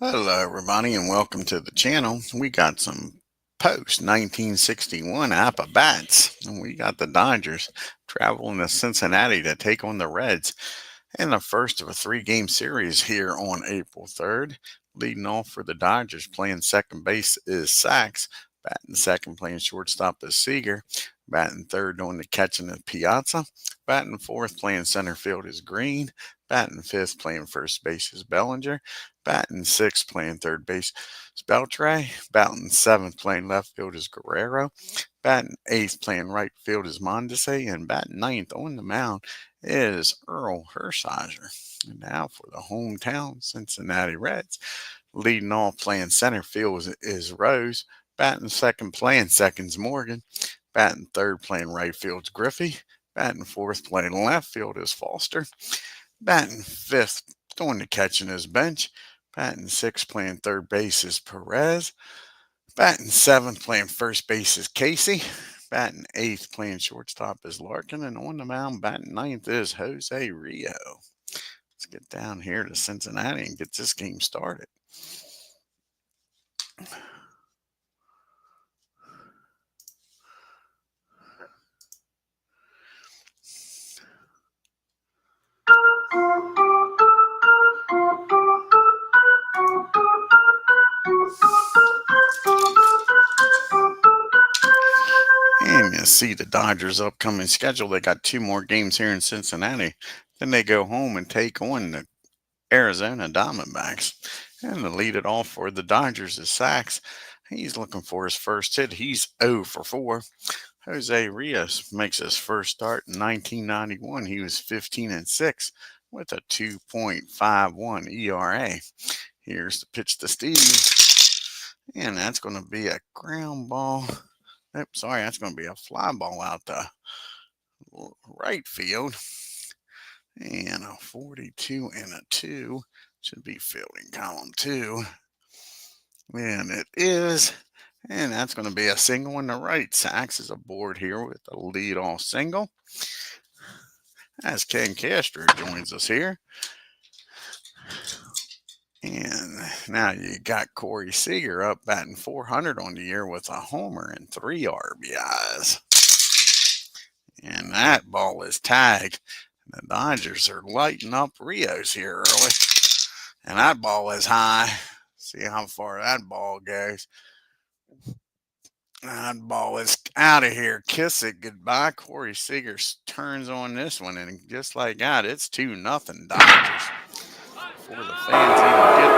Hello, everybody, and welcome to the channel. We got some post 1961 Apba bats, and we got the Dodgers traveling to Cincinnati to take on the Reds in the first of a three-game series here on April 3rd. Leading off for the Dodgers, playing second base is Sachs. Batting second, playing shortstop is Seager. Batting third, doing the catching is Piazza. Batting fourth, playing center field is Green. Batting fifth, playing first base is Bellinger. Batting sixth, playing third base is Beltre. Batting seventh, playing left field is Guerrero. Batting eighth, playing right field is Mondesi. And batting ninth on the mound is Earl Hershiser. And now for the hometown Cincinnati Reds. Leading off, playing center field is Rose. Batting second, playing second's Morgan. Batting third, playing right field's Griffey. Batting fourth, playing left field is Foster. Batting fifth, doing the catching is Bench. Batting sixth, playing third base is Perez. Batting seventh, playing first base is Casey. Batting eighth, playing shortstop is Larkin. And on the mound, batting ninth is Jose Rio. Let's get down here to Cincinnati and get this game started. And you see the Dodgers' upcoming schedule. They got two more games here in Cincinnati. Then they go home and take on the Arizona Diamondbacks. And to lead it off for the Dodgers is Sachs. He's looking for his first hit. He's 0 for 4. Jose Rios makes his first start in 1991. He was 15-6 with a 2.51 ERA. Here's the pitch to Steve. And that's going to be a ground ball. Nope, sorry, that's going to be a fly ball out to right field. And a 42 and a 2 should be fielding column 2. And it is. And that's going to be a single in the right. Sachs is aboard here with the leadoff single. As Ken Castro joins us here. And now you got Corey Seager up batting 400 on the year with a homer and 3 RBIs. And that ball is tagged. The Dodgers are lighting up Rios here early. And that ball is high. See how far that ball goes. That ball is out of here. Kiss it goodbye. Corey Seager turns on this one. And just like that, it's 2-0 Dodgers. Before the fans even get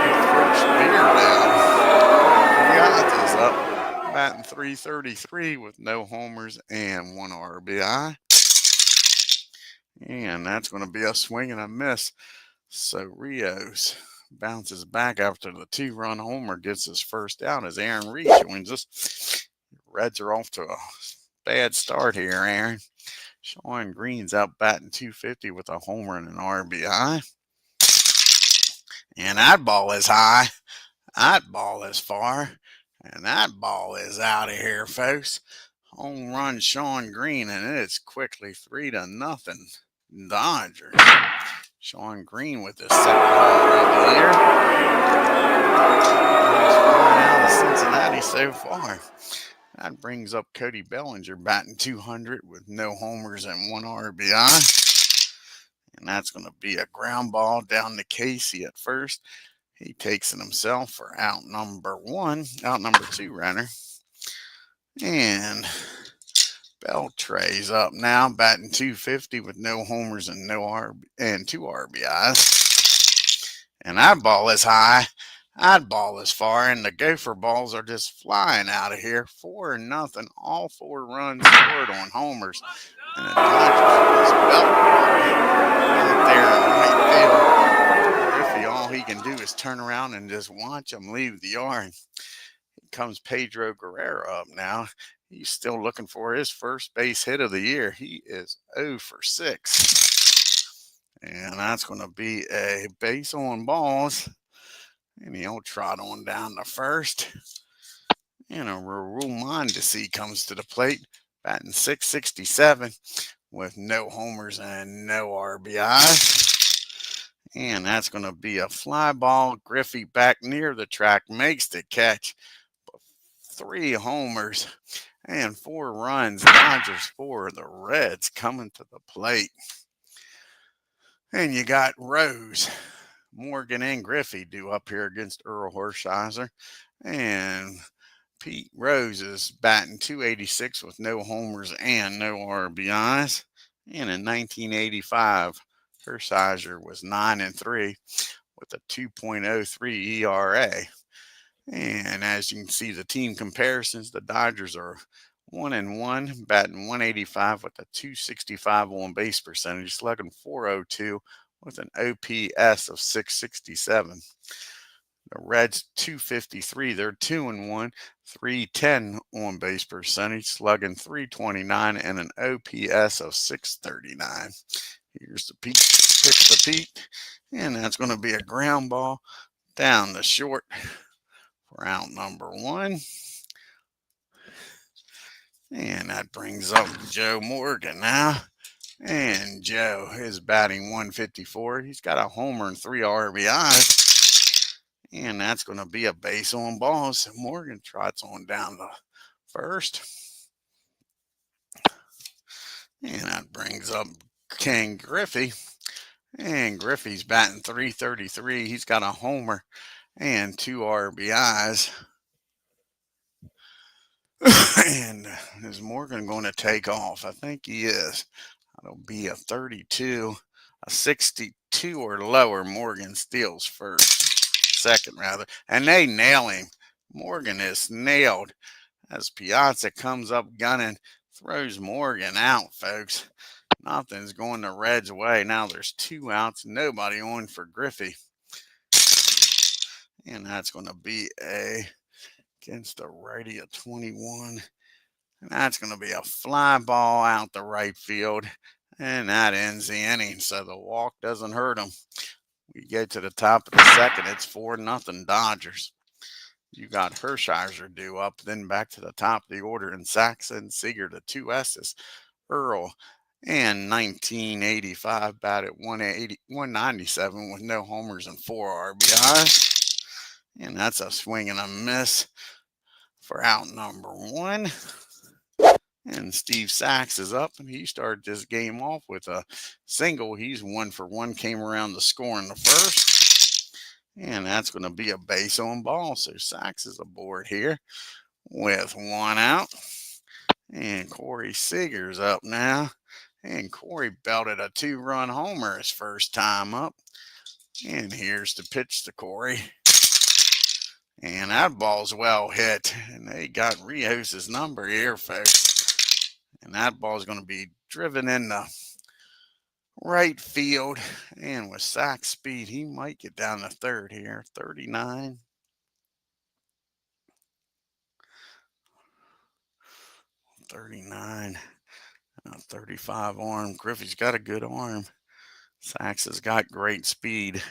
the first beer down, Piazza's up, batting .333 with no homers and 1 RBI. And that's going to be a swing and a miss. So Rios bounces back after the 2-run homer, gets his first out as Aaron Reed joins us. Reds are off to a bad start here, Aaron. Sean Green's out batting .250 with a homer and an RBI. And that ball is high. That ball is far. And that ball is out of here, folks. Home run Sean Green, and it's quickly 3-0 Dodgers. Sean Green with his second home run of the year. He's flying out of Cincinnati so far. That brings up Cody Bellinger batting .200 with no homers and 1 RBI. And that's going to be a ground ball down to Casey at first. He takes it himself for out number 2 runner. And Beltre's up now, batting .250 with no homers and 2 RBIs. And that ball is high. That ball is far, and the Gopher balls are just flying out of here. 4-0. All 4 runs scored on homers. And the Dodgers just out there in right field. Griffey, all he can do is turn around and just watch them leave the yard. Here comes Pedro Guerrero up now. He's still looking for his first base hit of the year. He is 0 for 6. And that's going to be a base on balls. And he'll trot on down to first. And a Raul Mondesi comes to the plate, batting .667 with no homers and no RBIs. And that's going to be a fly ball. Griffey back near the track makes the catch. 3 homers and 4 runs. Dodgers 4. The Reds coming to the plate. And you got Rose, Morgan, and Griffey due up here against Earl Hershiser. And Pete Rose is batting .286 with no homers and no RBIs. And in 1985, Hershiser was 9-3 with a 2.03 ERA. And as you can see, the team comparisons, the Dodgers are 1-1, batting .185 with a .265 on base percentage, slugging .402 with an OPS of .667. The Reds .253, they're 2-1, .310 on base percentage, slugging .329 and an OPS of .639. Here's the Pete, pitch the Pete, and that's going to be a ground ball down the short for out number 1. And that brings up Joe Morgan now. And Joe is batting .154. He's got a homer and 3 RBIs. And that's going to be a base on balls. So Morgan trots on down the first. And that brings up King Griffey. And Griffey's batting .333. He's got a homer and 2 RBIs. And is Morgan going to take off? I think he is. It'll be a 32, a 62 or lower. Morgan steals second rather. And they nail him. Morgan is nailed as Piazza comes up gunning, throws Morgan out, folks. Nothing's going the Reds' way. Now there's 2 outs, nobody on for Griffey. And that's going to be against the righty of 21. And that's going to be a fly ball out the right field. And that ends the inning. So the walk doesn't hurt them. We get to the top of the second. It's 4-0 Dodgers. You got Hershiser due up. Then back to the top of the order. And Saxon, Seager, the 2 S's. Earl, and 1985 batted 197 with no homers and 4 RBIs. And that's a swing and a miss for out number 1. And Steve Sachs is up, and he started this game off with a single. He's 1 for 1, came around to score in the first. And that's going to be a base on ball. So Sachs is aboard here with 1 out. And Corey Seager's up now. And Corey belted a 2-run homer his first time up. And here's the pitch to Corey. And that ball's well hit. And they got Rios' number here, folks. And that ball is going to be driven in the right field. And with Sachs' speed, he might get down to third here. 39. 39. 35 arm. Griffey's got a good arm. Sachs has got great speed.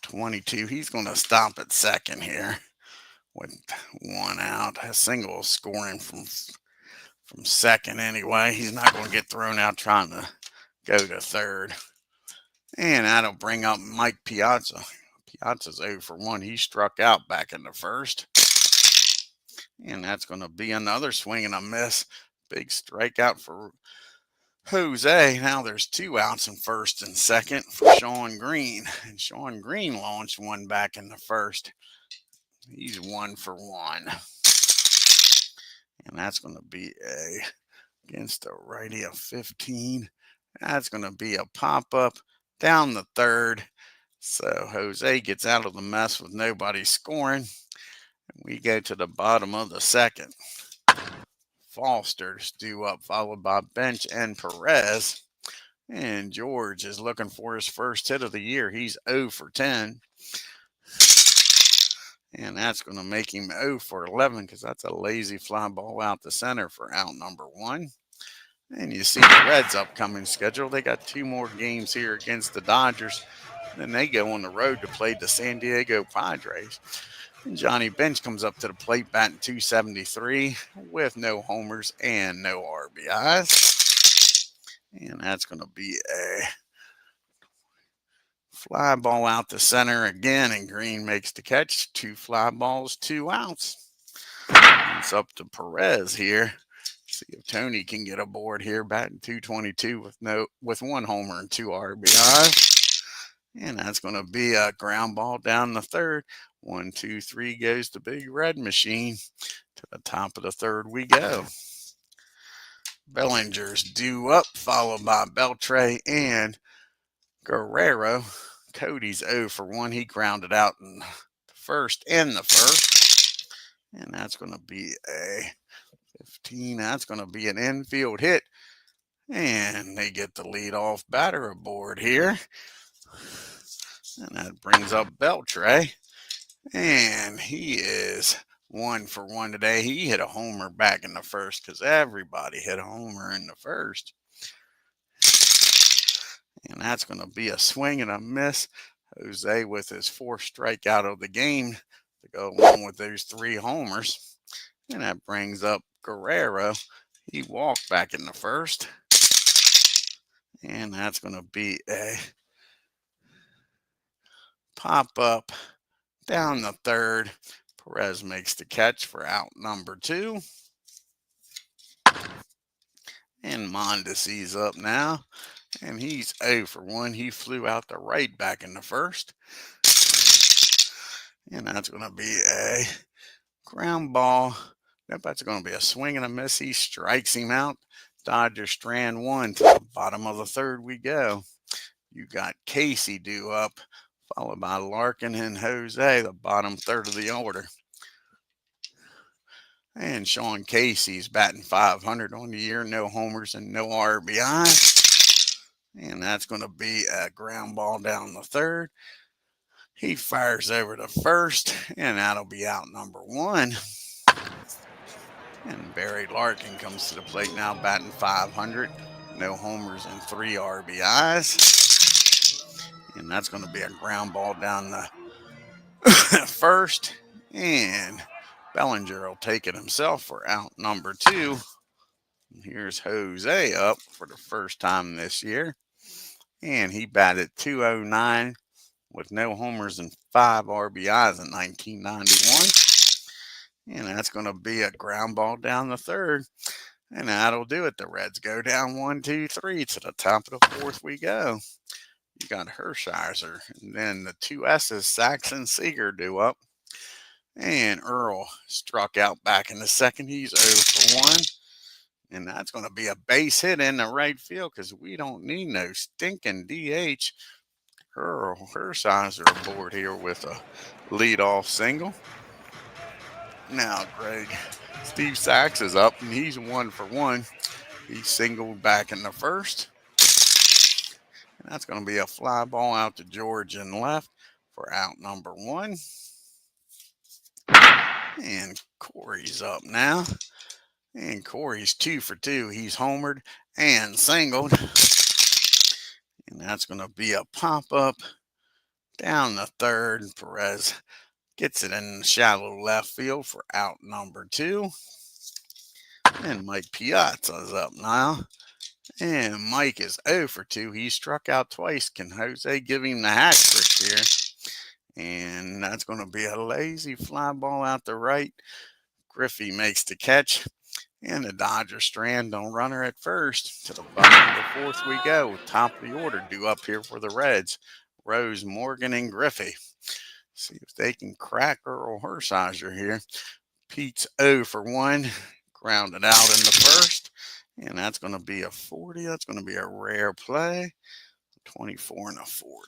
22. He's going to stop at second here with 1 out. A single scoring from second anyway. He's not going to get thrown out trying to go to third. And that'll bring up Mike Piazza. Piazza's 0 for 1. He struck out back in the first. And that's going to be another swing and a miss. Big strikeout for Jose. Now there's 2 outs in first and second for Sean Green. And Sean Green launched one back in the first. He's 1 for 1. And that's going to be against the righty of 15. That's going to be a pop-up down the third. So Jose gets out of the mess with nobody scoring. And we go to the bottom of the second. Foster's due up, followed by Bench and Perez. And George is looking for his first hit of the year. He's 0 for 10. And that's going to make him 0 for 11 because that's a lazy fly ball out the center for out number 1. And you see the Reds' upcoming schedule. They got 2 more games here against the Dodgers. Then they go on the road to play the San Diego Padres. And Johnny Bench comes up to the plate batting 273 with no homers and no RBIs. And that's going to be a fly ball out to center again, and Green makes the catch. 2 fly balls, 2 outs. It's up to Perez here. See if Tony can get aboard here, batting 222 with 1 homer and 2 RBIs. And that's going to be a ground ball down the third. 1, 2, 3 goes the big red machine. To the top of the third we go. Bellinger's due up, followed by Beltre and Guerrero. Cody's 0 for 1. He grounded out in the first and the first. And that's going to be a 15. That's going to be an infield hit. And they get the leadoff batter aboard here. And that brings up Beltre. And he is 1 for 1 today. He hit a homer back in the first because everybody hit a homer in the first. And that's going to be a swing and a miss. Jose with his 4th strikeout of the game to go along with those 3 homers. And that brings up Guerrero. He walked back in the first. And that's going to be a pop up down the third. Perez makes the catch for out number 2. And Mondesi's up now. And he's 0 for 1. He flew out the right back in the first. And that's going to be a ground ball. Nope, that's going to be a swing and a miss. He strikes him out. Dodgers strand 1. To the bottom of the third we go. You got Casey due up, followed by Larkin and Jose, the bottom third of the order. And Sean Casey's batting .500 on the year. No homers and no RBI. And that's going to be a ground ball down the third. He fires over to first, and that'll be out number 1. And Barry Larkin comes to the plate now, batting .500. No homers and 3 RBIs. And that's going to be a ground ball down the first. And Bellinger will take it himself for out number 2. Here's Jose up for the first time this year. And he batted .209 with no homers and 5 RBIs in 1991. And that's going to be a ground ball down the third. And that'll do it. The Reds go down 1, 2, 3. To the top of the fourth we go. You got HERSHISER. And then the 2 S's, Sachs and Seager, due up. And Earl struck out back in the second. He's 0 for 1. And that's going to be a base hit in the right field because we don't need no stinking DH. HERSHISER aboard here with a leadoff single. Now, Steve Sachs is up, and he's 1 for 1. He singled back in the first. And that's going to be a fly ball out to George and left for out number 1. And Corey's up now. And Corey's 2 for 2. He's homered and singled. And that's going to be a pop-up down the third. Perez gets it in the shallow left field for out number 2. And Mike Piazza's up now. And Mike is 0 for 2. He struck out twice. Can Jose give him the hat trick here? And that's going to be a lazy fly ball out the right. Griffey makes the catch. And the Dodgers strand on runner at first. To the bottom of the fourth we go. Top of the order due up here for the Reds. Rose, Morgan, and Griffey. See if they can crack Earl HERSHISER here. Pete's 0 for 1. Grounded out in the first. And that's going to be a 40. That's going to be a rare play. 24 and a 40.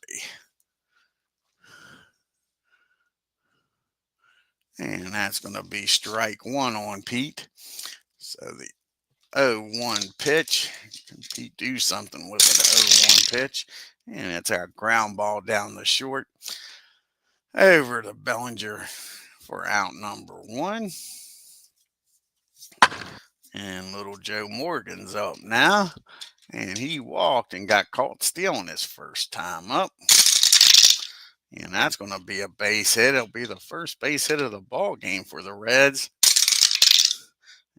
And that's going to be strike 1 on Pete. So the 0-1 pitch. Can Pete do something with an 0-1 pitch? And it's our ground ball down the short. Over to Bellinger for out number 1. And little Joe Morgan's up now. And he walked and got caught stealing his first time up. And that's going to be a base hit. It'll be the first base hit of the ball game for the Reds.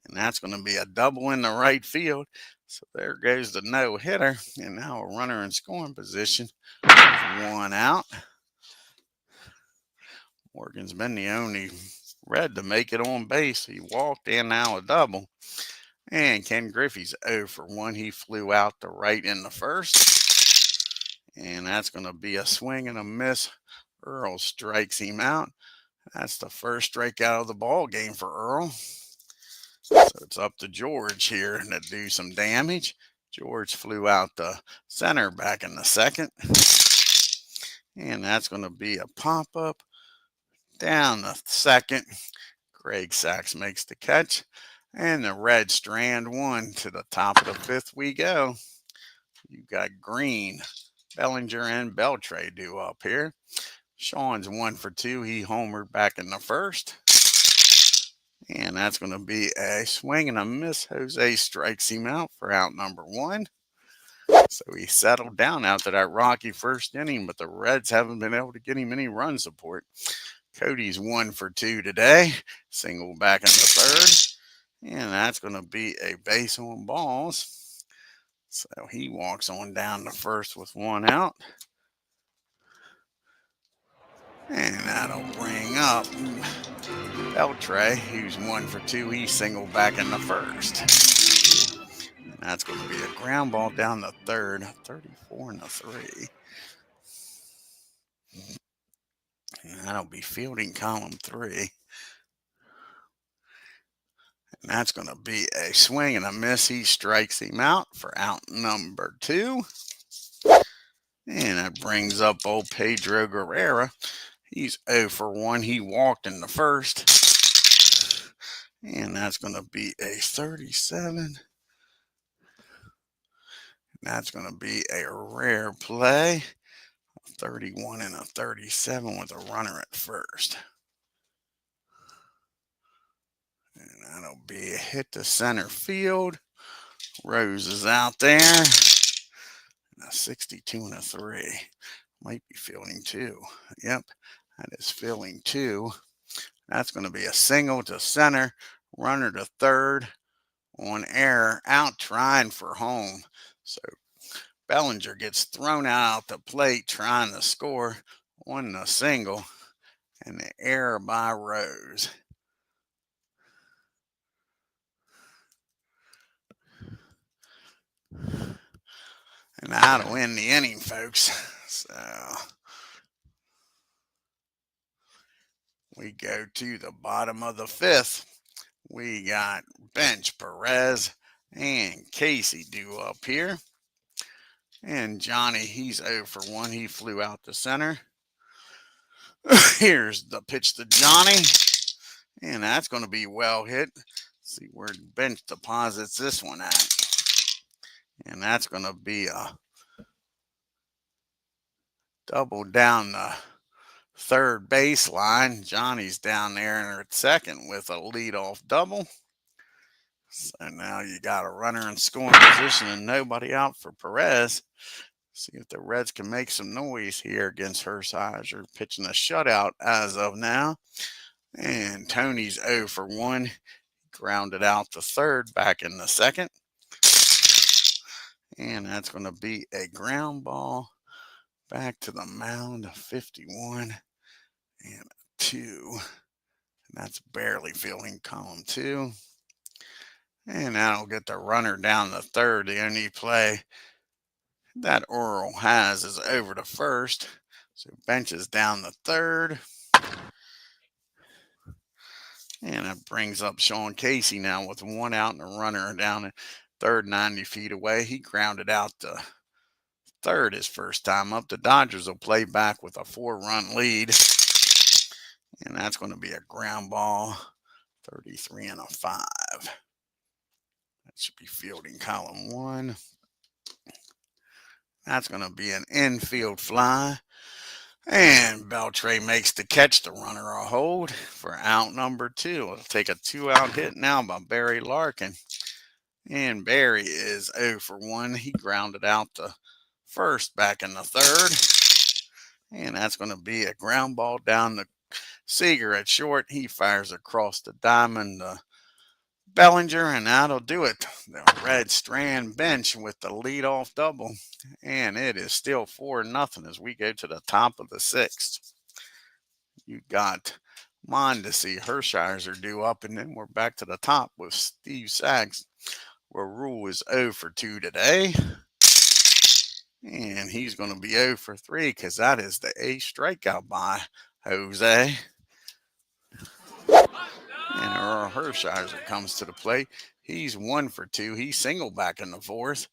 And that's going to be a double in the right field. So there goes the no-hitter. And now a runner in scoring position with one out. Morgan's been the only Red to make it on base. He walked in, now a double. And Ken Griffey's 0 for 1. He flew out to right in the first. And that's going to be a swing and a miss. Earl strikes him out. That's the first strikeout of the ball game for Earl. So it's up to George here to do some damage. George flew out the center back in the second. And that's going to be a pop-up down the second. Craig Sachs makes the catch. And the Reds strand one. To the top of the fifth we go. You've got Green, Bellinger, and Beltre due up here. Sean's 1 for 2. He homered back in the first. And that's going to be a swing and a miss. Jose strikes him out for out number 1. So he settled down after that rocky first inning, but the Reds haven't been able to get him any run support. Cody's 1 for 2 today. Single back in the third. And that's going to be a base on balls. So he walks on down to first with 1 out. And that'll bring up Beltre, who's 1 for 2. He's single back in the first. And that's going to be a ground ball down the third, 34-3. And that'll be fielding column 3. And that's going to be a swing and a miss. He strikes him out for out number 2. And that brings up old Pedro Guerrera. He's 0 for 1. He walked in the first. And that's going to be a 37. And that's going to be a rare play. 31 and a 37 with a runner at first. And that'll be a hit to center field. Rose is out there. And a 62 and a 3. Might be fielding 2. Yep, that is fielding 2. That's going to be a single to center. Runner to third. On air, out trying for home. So Bellinger gets thrown out the plate trying to score on the single. And the error by Rose. And that'll end the inning, folks. So we go to the bottom of the fifth. We got bench Perez and Casey due up here. And Johnny, he's 0 for 1. He flew out to center. Here's the pitch to Johnny. And that's going to be well hit. Let's see where bench deposits this one at. And that's going to be a double down the third baseline. Johnny's down there at second with a leadoff double. So now you got a runner in scoring position and nobody out for Perez. See if the Reds can make some noise here against HERSHISER, pitching a shutout as of now. And Tony's 0 for 1. Grounded out to third back in the second. And that's going to be a ground ball back to the mound, 51 and 2. And that's barely fielding column 2. And that'll get the runner down the third. The only play that OREL has is over to first. So benches down the third. And that brings up Sean Casey now with 1 out and a runner down at third, 90 feet away. He grounded out to third his first time up. The Dodgers will play back with a 4-run lead. And that's going to be a ground ball, 33 and a 5. That should be fielding column 1. That's going to be an infield fly. And Beltre makes the catch. The runner a hold for out number 2. It'll take a 2-out hit now by Barry Larkin. And Barry is 0 for 1. He grounded out the first back in the third. And that's going to be a ground ball down the Seager at short. He fires across the diamond Bellinger, and that'll do it. The Red Strand bench with the leadoff double. And it is still 4-0 as we go to the top of the sixth. You got Mondesi, HERSHISER due up, and then we're back to the top with Steve Sachs, where Rule is 0 for 2 today. And he's going to be 0 for 3 because that is the 8th strikeout by Jose. And Earl HERSHISER comes to the plate. He's 1 for 2. He singled back in the fourth.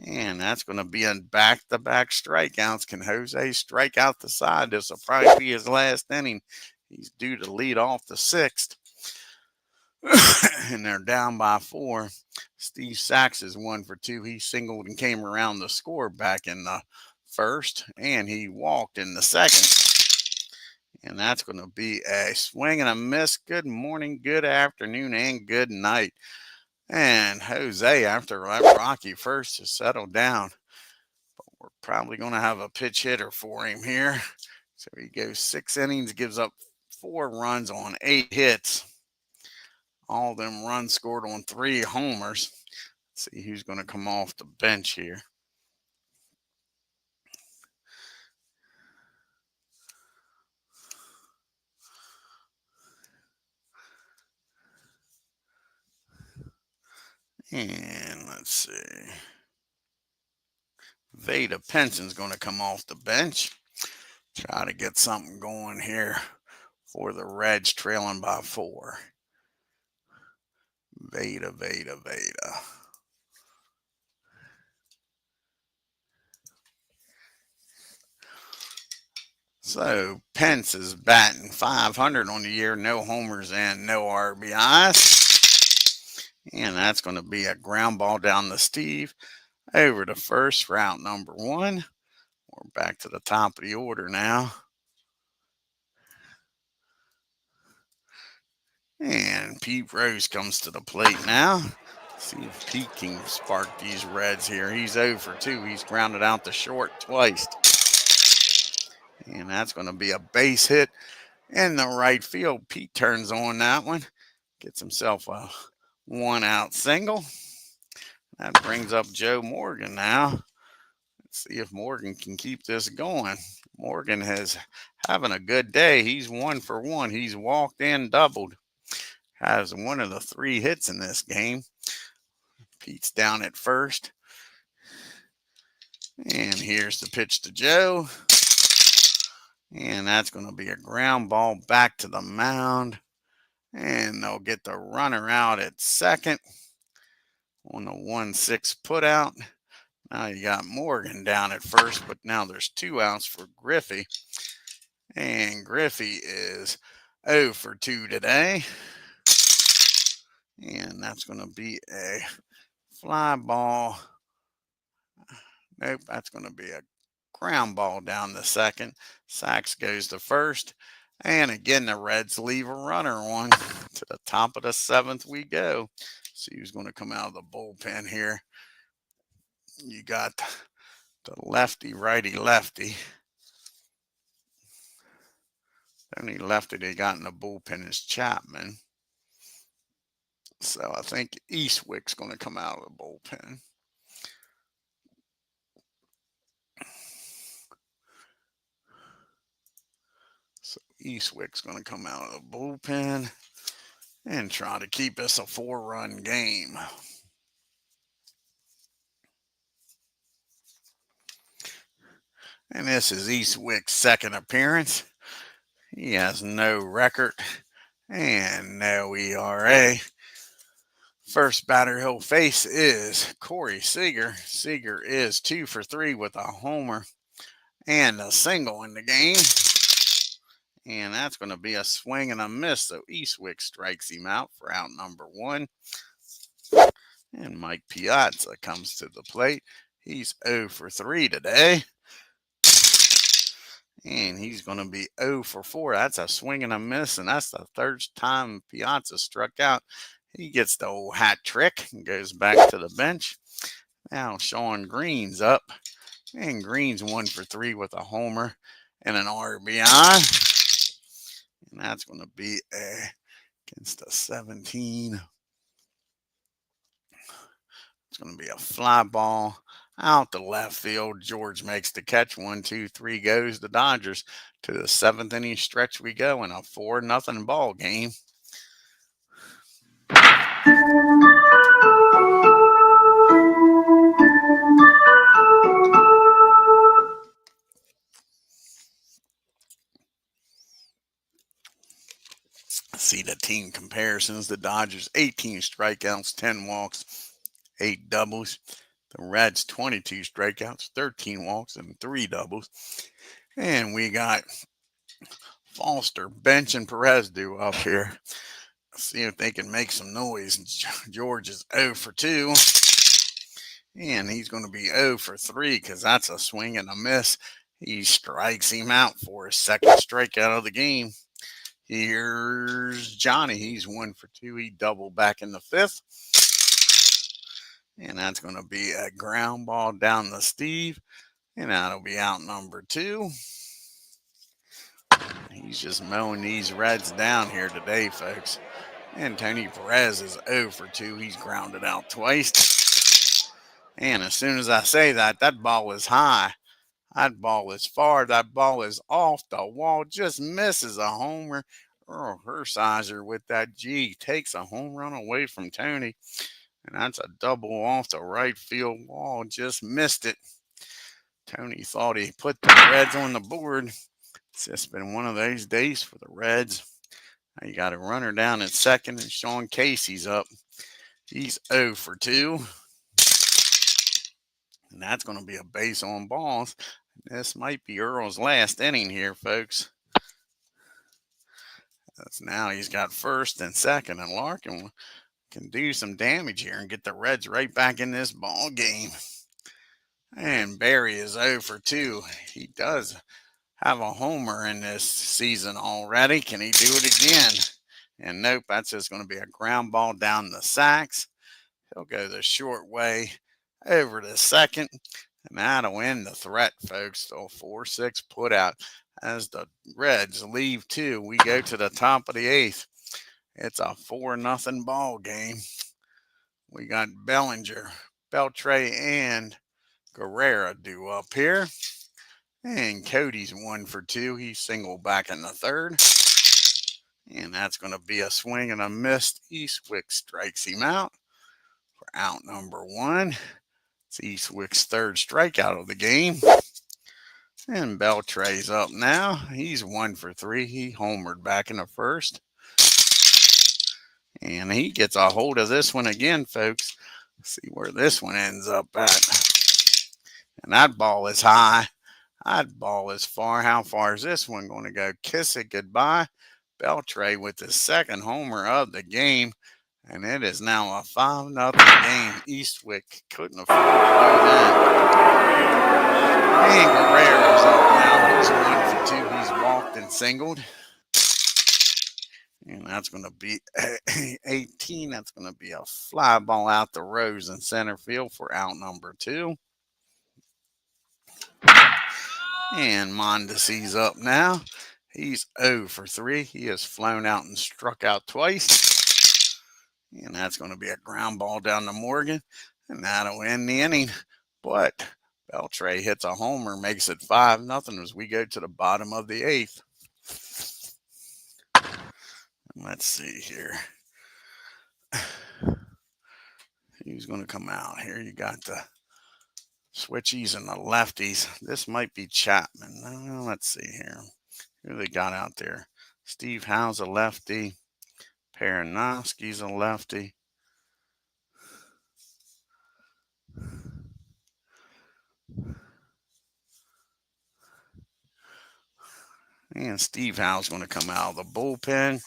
And that's going to be a back-to-back strikeouts. Can Jose strike out the side? This will probably be his last inning. He's due to lead off the sixth. And they're down by 4. Steve Sachs is 1 for 2. He singled and came around the score back in the first, and he walked in the second. And that's going to be a swing and a miss. Good morning, good afternoon, and good night. And Jose, after that rocky first, has settled down. But we're probably going to have a pitch hitter for him here. So he goes 6 innings, gives up 4 runs on 8 hits. All of them runs scored on 3 homers. Let's see who's going to come off the bench here. And let's see. Veda Penson's going to come off the bench. Try to get something going here for the Reds trailing by 4. Veda. So Pence is batting .500 on the year, no homers and no RBIs. And that's going to be a ground ball down to Steve over to first for out number 1. We're back to the top of the order now. And Pete Rose comes to the plate now. See if Pete can spark these Reds here. He's 0 for 2. He's grounded out the short twice. And that's going to be a base hit in the right field. Pete turns on that one. Gets himself a 1-out single. That brings up Joe Morgan now. Let's see if Morgan can keep this going. Morgan is having a good day. He's 1 for 1. He's walked and doubled. Has one of the 3 hits in this game. Pete's down at first. And here's the pitch to Joe. And that's going to be a ground ball back to the mound. And they'll get the runner out at second on the 1-6 put out. Now you got Morgan down at first, but now there's 2 outs for Griffey. And Griffey is 0 for 2 today. And that's going to be a fly ball. Nope, that's going to be a ground ball down the second. Sachs goes to first. And again, the Reds leave a runner on. To the top of the 7th we go. See who's going to come out of the bullpen here. You got the lefty, righty, lefty. The only lefty they got in the bullpen is Chapman. So I think Eastwick's going to come out of the bullpen. So Eastwick's going to come out of the bullpen and try to keep us a 4-run game. And this is Eastwick's second appearance. He has no record and no ERA. First batter he'll face is Corey Seager. Seager is 2 for 3 with a homer and a single in the game. And that's going to be a swing and a miss. So Eastwick strikes him out for out number 1. And Mike Piazza comes to the plate. He's 0 for 3 today. And he's going to be 0 for 4. That's a swing and a miss. And that's the 3rd time Piazza struck out. He gets the old hat trick and goes back to the bench. Now Sean Green's up. And Green's 1 for 3 with a homer and an RBI. And that's going to be against a 17. It's going to be a fly ball out the left field. George makes the catch. 1, 2, 3 goes the Dodgers. To the 7th inning stretch we go in a 4-0 ball game. See the team comparisons. The Dodgers 18 strikeouts, 10 walks, 8 doubles. The Reds 22 strikeouts, 13 walks, and 3 doubles. And we got Foster, Bench, and Perez due up here. See if they can make some noise. George is 0 for 2. And he's going to be 0 for 3 because that's a swing and a miss. He strikes him out for his second strikeout of the game. Here's Johnny. He's 1 for 2. He doubled back in the 5th. And that's going to be a ground ball down to Steve. And that'll be out number 2. He's just mowing these Reds down here today, folks. And Tony Perez is 0 for 2. He's grounded out twice. And as soon as I say that, that ball is high. That ball is far. That ball is off the wall. Just misses a homer. Earl HERSHISER with that G takes a home run away from Tony. And that's a double off the right field wall. Just missed it. Tony thought he put the Reds on the board. It's just been one of those days for the Reds. Now you got a runner down at second, and Sean Casey's up. He's 0 for 2. And that's going to be a base on balls. This might be Earl's last inning here, folks. Now he's got first and second, and Larkin can do some damage here and get the Reds right back in this ball game. And Barry is 0 for 2. He does have a homer in this season already. Can he do it again? And nope, that's just going to be a ground ball down the sacks. He'll go the short way over to second. And that'll end the threat, folks. So 4-6 put out as the Reds leave 2. We go to the top of the 8th. It's a 4-0 ball game. We got Bellinger, Beltre, and Guerrero due up here. And Cody's 1 for 2. He's single back in the 3rd. And that's going to be a swing and a miss. Eastwick strikes him out for out number 1. It's Eastwick's 3rd strikeout of the game. And Beltre's up now. He's 1 for 3. He homered back in the 1st. And he gets a hold of this one again, folks. Let's see where this one ends up at. And that ball is high. That ball is far. How far is this one going to go? Kiss it goodbye. Beltre with the 2nd homer of the game. And it is now a 5-0 game. Eastwick couldn't afford to do that. And Guerrero's up now. He's 1 for 2. He's walked and singled. And that's going to be 18. That's going to be a fly ball out the rows in center field for out number 2. And Mondesi's up now. He's 0 for 3. He has flown out and struck out twice. And that's going to be a ground ball down to Morgan. And that'll end the inning. But Beltre hits a homer, makes it 5-0 as we go to the bottom of the 8th. Let's see here. Who's going to come out here? You got the switchies and the lefties. This might be Chapman. Let's see here. Who they got out there? Steve Howe's a lefty. Peranowski's a lefty. And Steve Howe's going to come out of the bullpen.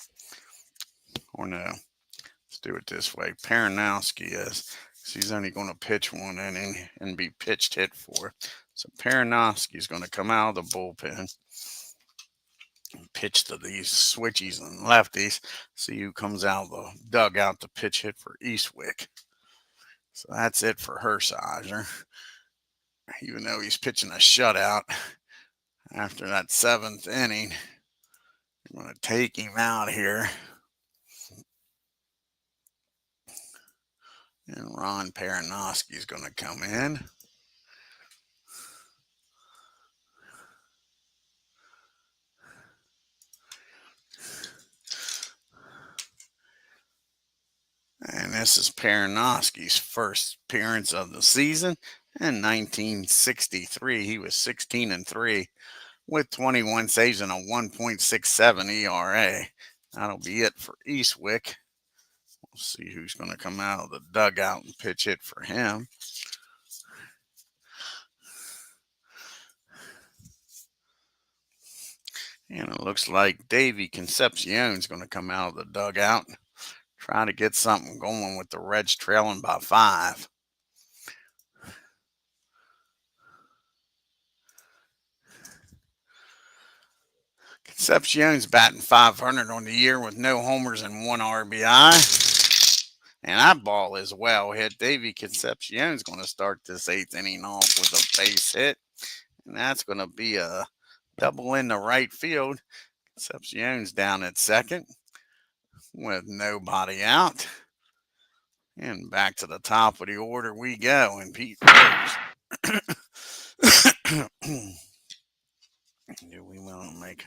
Or no, let's do it this way. Peranowski is. He's only going to pitch 1 inning and be pitched hit for. So Peranowski's going to come out of the bullpen and pitch to these switchies and lefties. See who comes out of the dugout to pitch hit for Eastwick. So that's it for HERSHISER. even though he's pitching a shutout after that 7th inning. I'm going to take him out here. And Ron Perinoski is going to come in. And this is Perinoski's first appearance of the season. In 1963, he was 16-3 with 21 saves and a 1.67 ERA. That'll be it for Eastwick. We'll see who's going to come out of the dugout and pitch it for him. And it looks like Davey Concepcion's going to come out of the dugout, try to get something going with the Reds trailing by 5. Concepcion's batting .500 on the year with no homers and 1 RBI. And that ball is well hit. Davey Concepcion's going to start this 8th inning off with a base hit. And that's going to be a double in the right field. Concepcion's down at second with nobody out. And back to the top of the order we go. And Pete Rose. Do we want to make...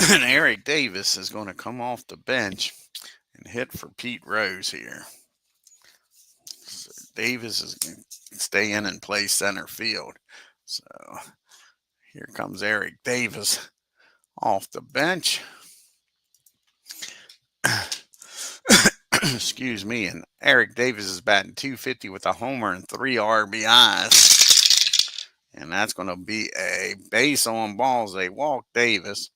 And Eric Davis is going to come off the bench and hit for Pete Rose here. So Davis is going to stay in and play center field. So here comes Eric Davis off the bench. Excuse me. And Eric Davis is batting .250 with a homer and 3 RBIs. And that's going to be a base on balls. They walk Davis.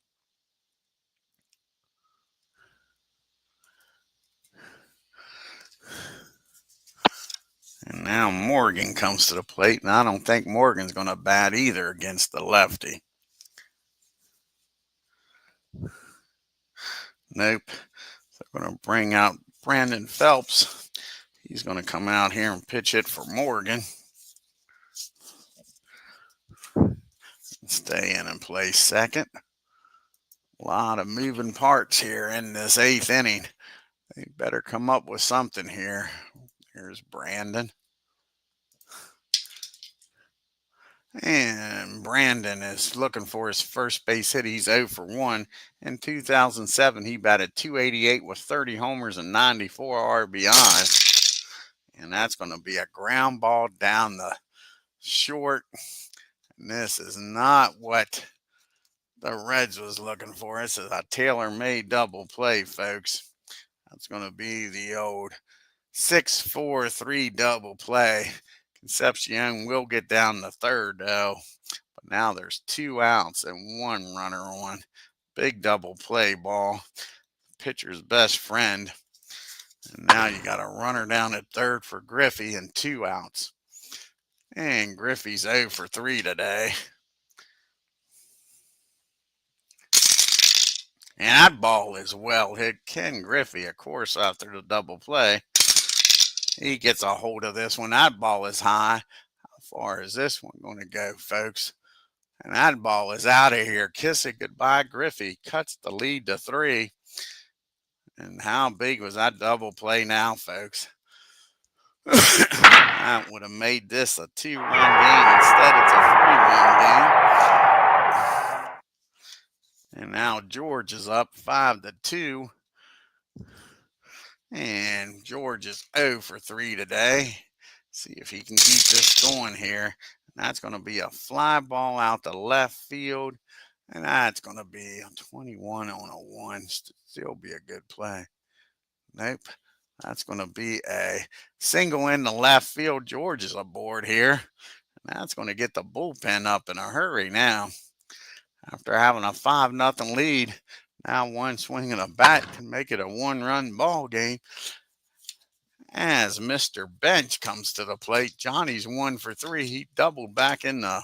And now Morgan comes to the plate, and I don't think Morgan's going to bat either against the lefty. Nope. They're going to bring out Brandon Phelps. He's going to come out here and pitch it for Morgan. Stay in and play second. A lot of moving parts here in this 8th inning. They better come up with something here. Here's Brandon. And Brandon is looking for his first base hit. He's 0 for 1. In 2007, he batted .288 with 30 homers and 94 RBIs. And that's going to be a ground ball down the short. And this is not what the Reds was looking for. This is a tailor-made double play, folks. That's going to be the old 6-4-3 double play. Concepcion will get down to third, though. But now there's 2 outs and 1 runner on. Big double play ball. Pitcher's best friend. And now you got a runner down at third for Griffey and 2 outs. And Griffey's 0 for 3 today. And that ball is well hit. Ken Griffey, of course, after the double play. He gets a hold of this one. That ball is high. How far is this one going to go, folks? And that ball is out of here. Kiss it goodbye, Griffey. Cuts the lead to 3. And how big was that double play now, folks? That would have made this a 2-1 game. Instead, it's a 3-1 game. And now George is up 5-2. And George is 0 for 3 today. See if he can keep this going here. And that's going to be a fly ball out to left field. And that's going to be a 21 on a 1. Still be a good play. Nope. That's going to be a single in the left field. George is aboard here. And that's going to get the bullpen up in a hurry now. After having a 5-0 lead. Now one swing and a bat can make it a 1-run ball game. As Mr. Bench comes to the plate, Johnny's 1 for 3. He doubled back in the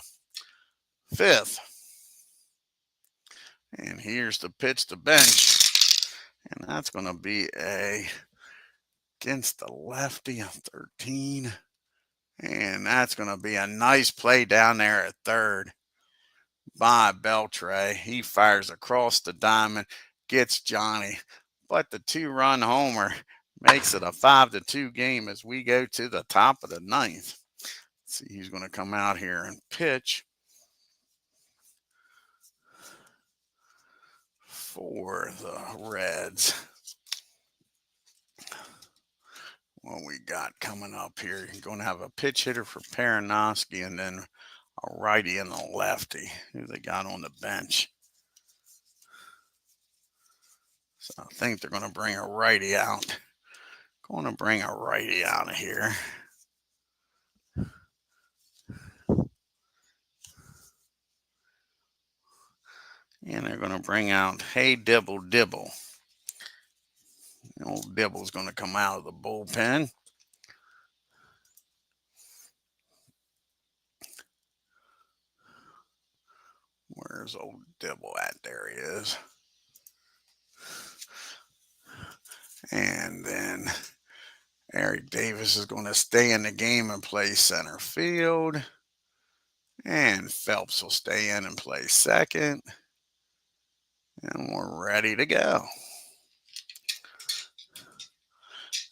5th. And here's the pitch to Bench. And that's going to be a against the lefty, a 13. And that's going to be a nice play down there at third by Beltray. He fires across the diamond, gets Johnny. But the 2-run homer makes it a 5-2 game as we go to the top of the ninth. Let's see who's going to come out here and pitch for the Reds. What we got coming up here, you're going to have a pitch hitter for Paranoski and then a righty and a lefty. Who they got on the bench? So I think they're going to bring a righty out. Going to bring a righty out of here. And they're going to bring out Hey Dibble Dibble. Old Dibble's going to come out of the bullpen. Where's old Dibble at? There he is. And then Eric Davis is going to stay in the game and play center field. And Phelps will stay in and play second. And we're ready to go.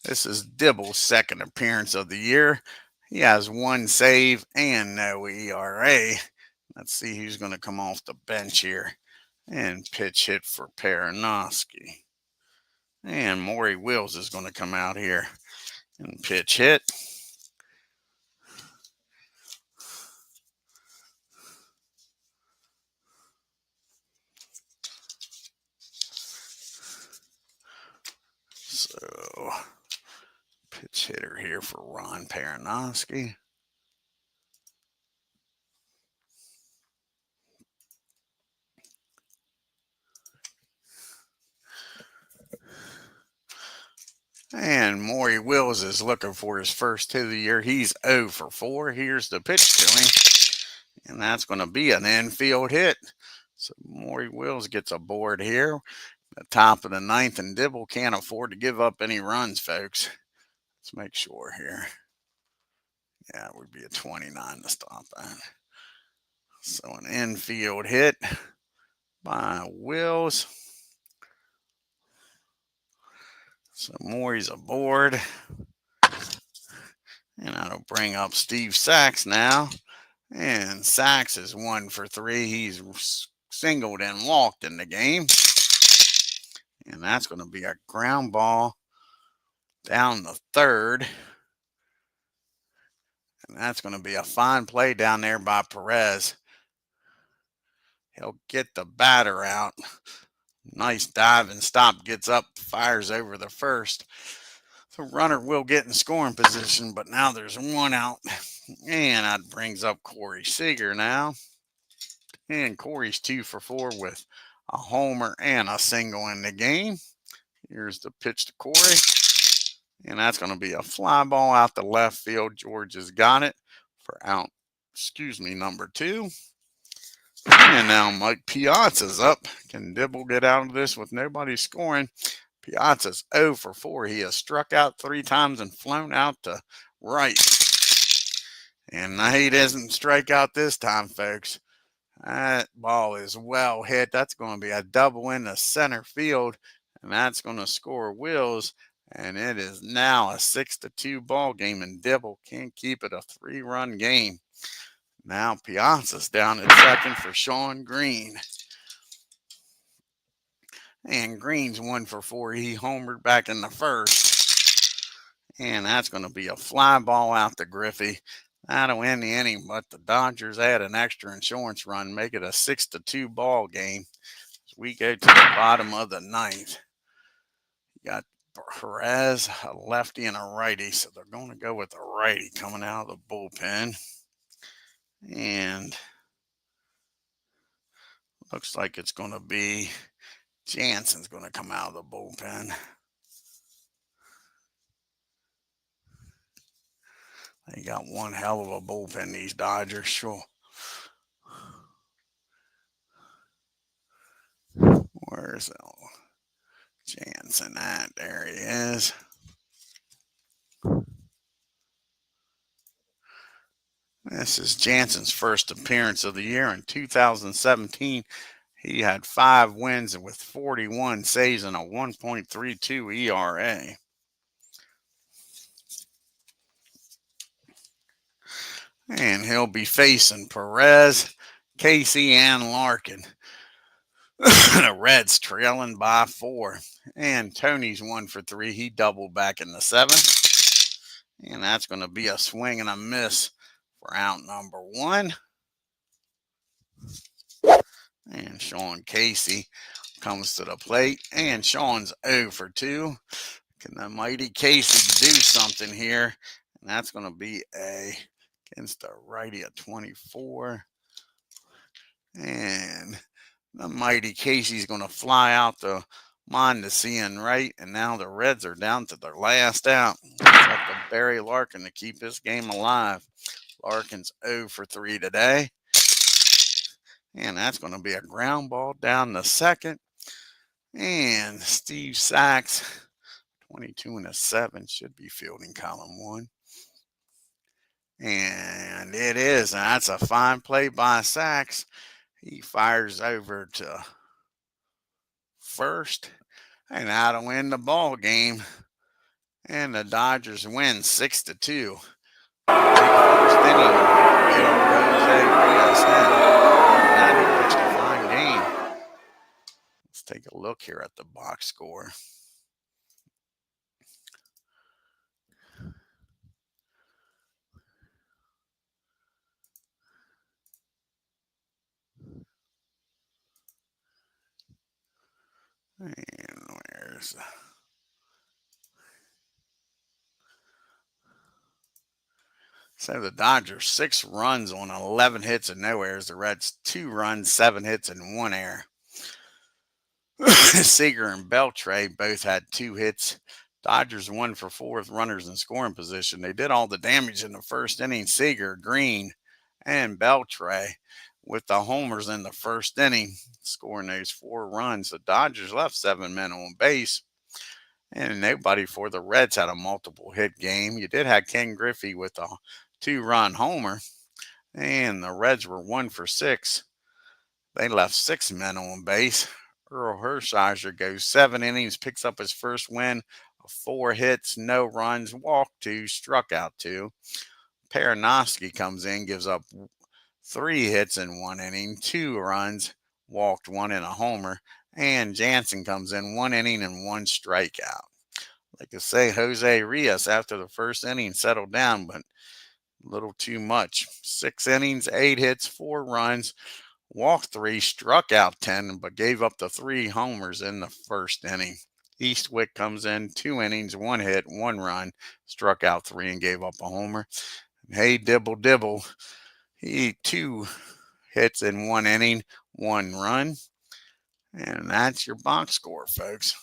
This is Dibble's second appearance of the year. He has 1 save and no ERA. Let's see who's going to come off the bench here and pitch hit for Paranoski. And Maury Wills is going to come out here and pitch hit. So, pitch hitter here for Ron Paranoski. And Maury Wills is looking for his first hit of the year. He's 0 for 4. Here's the pitch to him. And that's going to be an infield hit. So Maury Wills gets a board here. The top of the ninth, and Dibble can't afford to give up any runs, folks. Let's make sure here. Yeah, it would be a 29 to stop that. So an infield hit by Wills. So Maury's aboard. And that'll bring up Steve Sachs now. And Sachs is 1 for 3. He's singled and walked in the game. And that's going to be a ground ball down the third. And that's going to be a fine play down there by Perez. He'll get the batter out. Nice dive and stop, gets up, fires over the first. The runner will get in scoring position, but now there's 1 out. And that brings up Corey Seager now. And Corey's 2 for 4 with a homer and a single in the game. Here's the pitch to Corey. And that's going to be a fly ball out the left field. George has got it for out, number 2. And now Mike Piazza's up. Can Dibble get out of this with nobody scoring? Piazza's 0 for 4. He has struck out 3 times and flown out to right. And he doesn't strike out this time, folks. That ball is well hit. That's going to be a double in the center field. And that's going to score Wills. And it is now a 6-2 ball game. And Dibble can't keep it a 3-run game. Now Piazza's down at second for Sean Green. And Green's 1 for 4. He homered back in the first. And that's going to be a fly ball out to Griffey. That'll end the inning, but the Dodgers add an extra insurance run, make it a 6-2 ball game. As we go to the bottom of the ninth. You got Perez, a lefty, and a righty. So they're going to go with a righty coming out of the bullpen. And looks like it's going to be Jansen's going to come out of the bullpen. They got one hell of a bullpen, these Dodgers, sure. Where's Jansen at? There he is. This is Jansen's first appearance of the year in 2017. He had 5 wins with 41 saves and a 1.32 ERA. And he'll be facing Perez, Casey, and Larkin. The Reds trailing by 4. And Tony's 1 for 3. He doubled back in the 7th. And that's going to be a swing and a miss for out number 1. And Sean Casey comes to the plate. And Sean's 0 for 2. Can the mighty Casey do something here? And that's going to be against the righty at 24. And the mighty Casey's going to fly out the Mondesian right. And now the Reds are down to their last out. It's up to Barry Larkin to keep this game alive. Larkin's 0 for 3 today. And that's going to be a ground ball down the second. And Steve Sachs, 22 and a 7, should be fielding column 1. And it is. And that's a fine play by Sachs. He fires over to first. And now to win the ball game. And the Dodgers win 6-2. Big first inning. Jose Rios in. That pitched a fine game. Let's take a look here at the box score. And where's the... So the Dodgers 6 runs on 11 hits and no errors. The Reds 2 runs, 7 hits and 1 error. Seager and Beltre both had 2 hits. Dodgers 1 for 4 with runners in scoring position. They did all the damage in the first inning. Seager, Green, and Beltre with the homers in the first inning, scoring those 4 runs. The Dodgers left 7 men on base. And nobody for the Reds had a multiple hit game. You did have Ken Griffey with a 2-run homer. And the Reds were 1 for 6. They left 6 men on base. Earl Hershiser goes 7 innings, picks up his first win, 4 hits, no runs, walked 2, struck out 2. Peranoski comes in, gives up 3 hits in 1 inning, 2 runs, walked 1 and a homer. And Jansen comes in 1 inning and 1 strikeout. Like I say, Jose Rios after the first inning settled down, but a little too much. 6 innings, 8 hits, 4 runs, walked 3, struck out 10, but gave up the 3 homers in the first inning. Eastwick comes in 2 innings, 1 hit, 1 run, struck out 3 and gave up a homer. Hey, Dibble, he 2 hits in 1 inning, 1 run. And that's your box score, folks.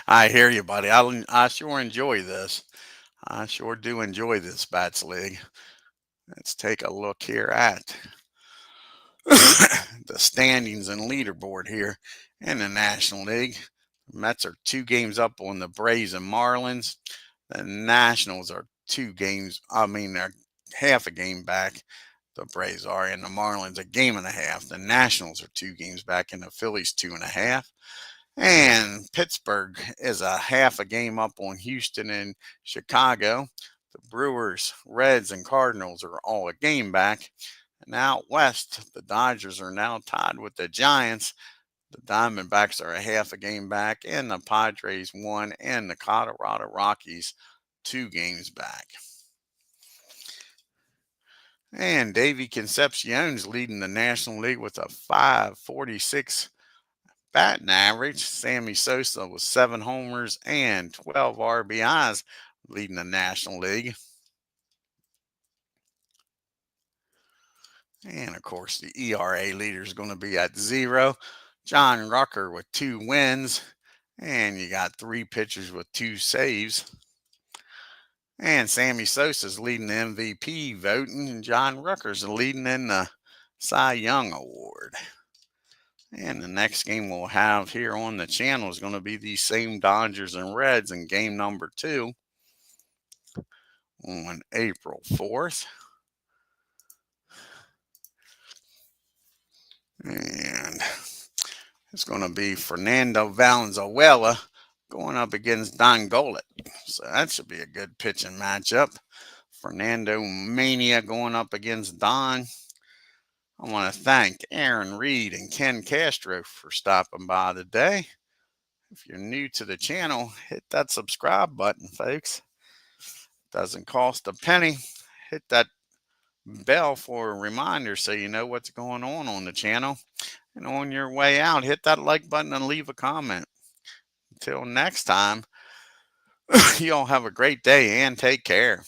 I hear you, buddy. I sure enjoy this. I sure do enjoy this Bats League. Let's take a look here at the standings and leaderboard here in the National League. The Mets are 2 games up on the Braves and Marlins. The Nationals are 2 games. They're half a game back. The Braves are, and the Marlins a game and a half. The Nationals are 2 games back, and the Phillies 2.5. And Pittsburgh is a half a game up on Houston and Chicago. The Brewers, Reds, and Cardinals are all a game back. And out west, the Dodgers are now tied with the Giants. The Diamondbacks are a half a game back, and the Padres 1, and the Colorado Rockies 2 games back. And Davey Concepcion's leading the National League with a .546 batting average. Sammy Sosa with 7 homers and 12 RBIs leading the National League. And of course, the ERA leader is going to be at 0. John Rucker with 2 wins. And you got 3 pitchers with 2 saves. And Sammy Sosa's leading the MVP voting, and John Rucker's leading in the Cy Young Award. And the next game we'll have here on the channel is going to be these same Dodgers and Reds in game number 2 on April 4th. And it's going to be Fernando Valenzuela going up against Don Golet. So that should be a good pitching matchup. Fernando Mania going up against Don. I want to thank Aaron Reed and Ken Castro for stopping by today. If you're new to the channel, hit that subscribe button, folks. Doesn't cost a penny. Hit that bell for a reminder so you know what's going on the channel. And on your way out, hit that like button and leave a comment. Until next time, you all have a great day and take care.